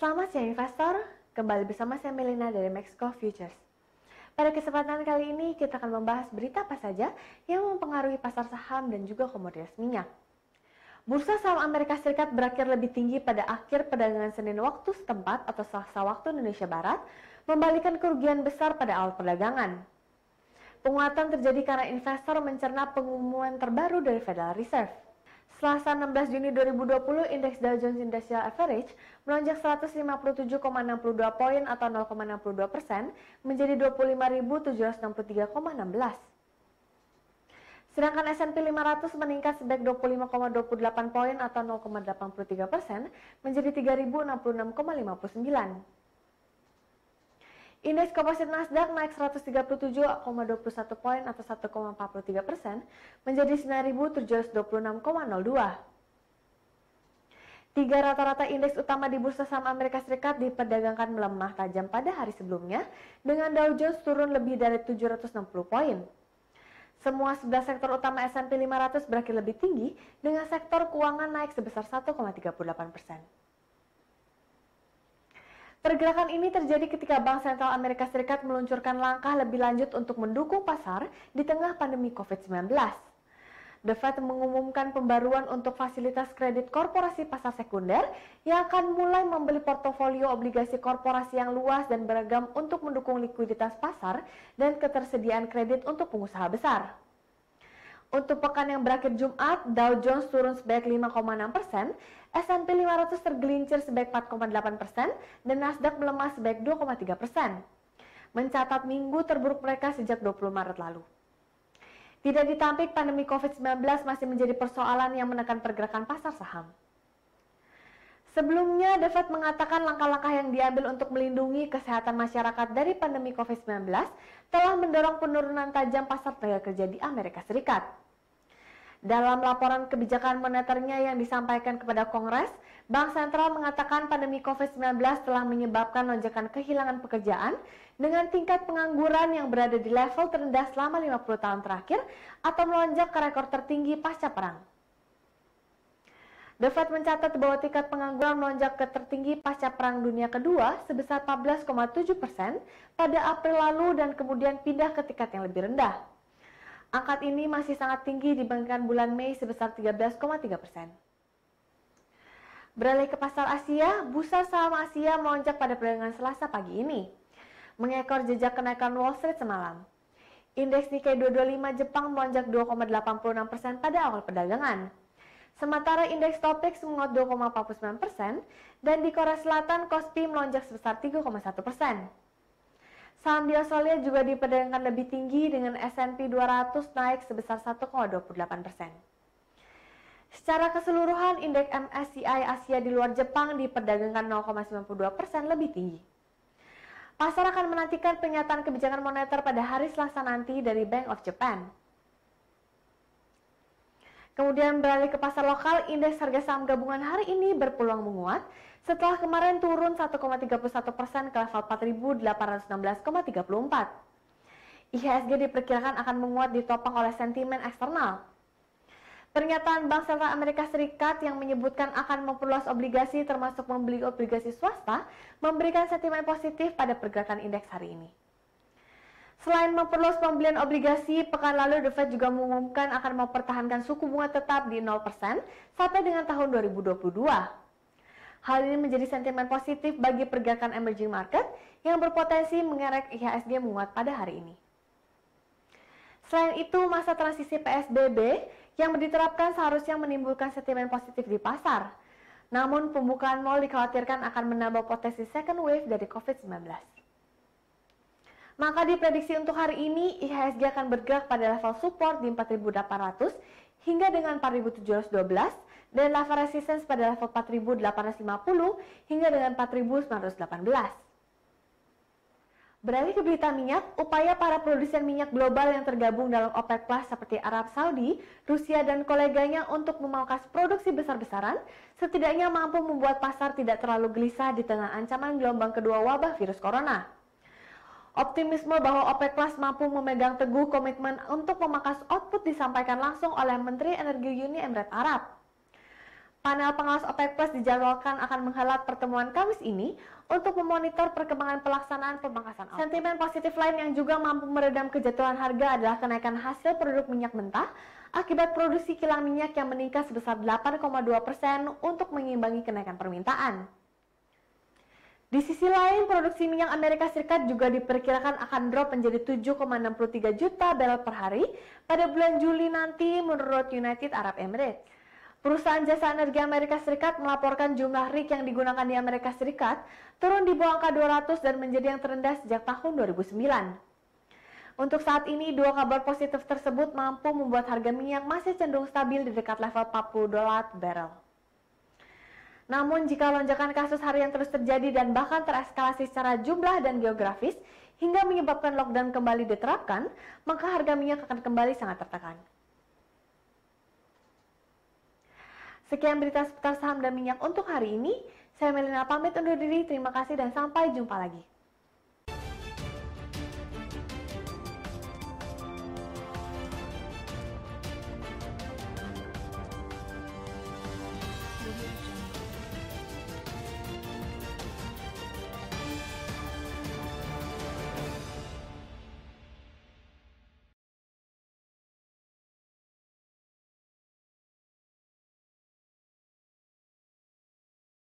Selamat siang investor, kembali bersama saya Melina dari Mexico Futures. Pada kesempatan kali ini kita akan membahas berita apa saja yang mempengaruhi pasar saham dan juga komoditas minyak. Bursa saham Amerika Serikat berakhir lebih tinggi pada akhir perdagangan Senin waktu setempat atau Selasa waktu Indonesia Barat, membalikan kerugian besar pada awal perdagangan. Penguatan terjadi karena investor mencerna pengumuman terbaru dari Federal Reserve. Selasa 16 Juni 2020, indeks Dow Jones Industrial Average melonjak 157,62 poin atau 0,62% menjadi 25.763,16. Sedangkan S&P 500 meningkat sebanyak 25,28 poin atau 0,83% menjadi 3.066,59. Indeks komposit Nasdaq naik 137,21 poin atau 1,43% menjadi 9.726,02. Tiga rata-rata indeks utama di bursa saham Amerika Serikat diperdagangkan melemah tajam pada hari sebelumnya, dengan Dow Jones turun lebih dari 760 poin. Semua 11 sektor utama S&P 500 berakhir lebih tinggi, dengan sektor keuangan naik sebesar 1,38%. Pergerakan ini terjadi ketika Bank Sentral Amerika Serikat meluncurkan langkah lebih lanjut untuk mendukung pasar di tengah pandemi COVID-19. The Fed mengumumkan pembaruan untuk fasilitas kredit korporasi pasar sekunder yang akan mulai membeli portofolio obligasi korporasi yang luas dan beragam untuk mendukung likuiditas pasar dan ketersediaan kredit untuk pengusaha besar. Untuk pekan yang berakhir Jumat, Dow Jones turun sebanyak 5,6%, S&P 500 tergelincir sebanyak 4,8%, dan Nasdaq melemah sebanyak 2,3%. Mencatat minggu terburuk mereka sejak 20 Maret lalu. Tidak ditampik, pandemi COVID-19 masih menjadi persoalan yang menekan pergerakan pasar saham. Sebelumnya, The Fed mengatakan langkah-langkah yang diambil untuk melindungi kesehatan masyarakat dari pandemi COVID-19 telah mendorong penurunan tajam pasar tenaga kerja di Amerika Serikat. Dalam laporan kebijakan moneternya yang disampaikan kepada Kongres, Bank Sentral mengatakan pandemi COVID-19 telah menyebabkan lonjakan kehilangan pekerjaan dengan tingkat pengangguran yang berada di level terendah selama 50 tahun terakhir atau melonjak ke rekor tertinggi pasca perang. The Fed mencatat bahwa tingkat pengangguran melonjak ke tertinggi pasca Perang Dunia Kedua sebesar 14,7% pada April lalu dan kemudian pindah ke tingkat yang lebih rendah. Angka ini masih sangat tinggi dibandingkan bulan Mei sebesar 13,3%. Beralih ke pasar Asia, bursa saham Asia melonjak pada perdagangan Selasa pagi ini, mengekor jejak kenaikan Wall Street semalam. Indeks Nikkei 225 Jepang melonjak 2,86% pada awal perdagangan. Sementara indeks Topix menguat 2,49% dan di Korea Selatan Kospi melonjak sebesar 3,1%. Saham di Australia juga diperdagangkan lebih tinggi dengan S&P 200 naik sebesar 1,28%. Secara keseluruhan, indeks MSCI Asia di luar Jepang diperdagangkan 0,92% lebih tinggi. Pasar akan menantikan pernyataan kebijakan moneter pada hari Selasa nanti dari Bank of Japan. Kemudian beralih ke pasar lokal, indeks harga saham gabungan hari ini berpeluang menguat setelah kemarin turun 1,31% ke level 4.816,34. IHSG diperkirakan akan menguat ditopang oleh sentimen eksternal. Pernyataan Bank Sentral Amerika Serikat yang menyebutkan akan memperluas obligasi termasuk membeli obligasi swasta memberikan sentimen positif pada pergerakan indeks hari ini. Selain memperluas pembelian obligasi, pekan lalu The Fed juga mengumumkan akan mempertahankan suku bunga tetap di 0% sampai dengan tahun 2022. Hal ini menjadi sentimen positif bagi pergerakan emerging market yang berpotensi mengerek IHSG menguat pada hari ini. Selain itu, masa transisi PSBB yang diterapkan seharusnya menimbulkan sentimen positif di pasar. Namun, pembukaan mal dikhawatirkan akan menambah potensi second wave dari COVID-19. Maka diprediksi untuk hari ini IHSG akan bergerak pada level support di 4.800 hingga dengan 4.712 dan level resistance pada level 4.850 hingga dengan 4.918. Beralih ke berita minyak, upaya para produsen minyak global yang tergabung dalam OPEC Plus seperti Arab Saudi, Rusia, dan koleganya untuk memangkas produksi besar-besaran setidaknya mampu membuat pasar tidak terlalu gelisah di tengah ancaman gelombang kedua wabah virus corona. Optimisme bahwa OPEC Plus mampu memegang teguh komitmen untuk memangkas output disampaikan langsung oleh Menteri Energi Uni Emirat Arab. Panel pengawas OPEC Plus dijadwalkan akan menghelat pertemuan Kamis ini untuk memonitor perkembangan pelaksanaan pemangkasan output. Sentimen positif lain yang juga mampu meredam kejatuhan harga adalah kenaikan hasil produk minyak mentah akibat produksi kilang minyak yang meningkat sebesar 8,2% untuk mengimbangi kenaikan permintaan. Di sisi lain, produksi minyak Amerika Serikat juga diperkirakan akan drop menjadi 7,63 juta barel per hari pada bulan Juli nanti menurut United Arab Emirates. Perusahaan jasa energi Amerika Serikat melaporkan jumlah rig yang digunakan di Amerika Serikat turun di bawah angka 200 dan menjadi yang terendah sejak tahun 2009. Untuk saat ini, dua kabar positif tersebut mampu membuat harga minyak masih cenderung stabil di dekat level $40 barrel. Namun, jika lonjakan kasus harian terus terjadi dan bahkan tereskalasi secara jumlah dan geografis hingga menyebabkan lockdown kembali diterapkan, maka harga minyak akan kembali sangat tertekan. Sekian berita seputar saham dan minyak untuk hari ini. Saya Melina pamit undur diri. Terima kasih dan sampai jumpa lagi.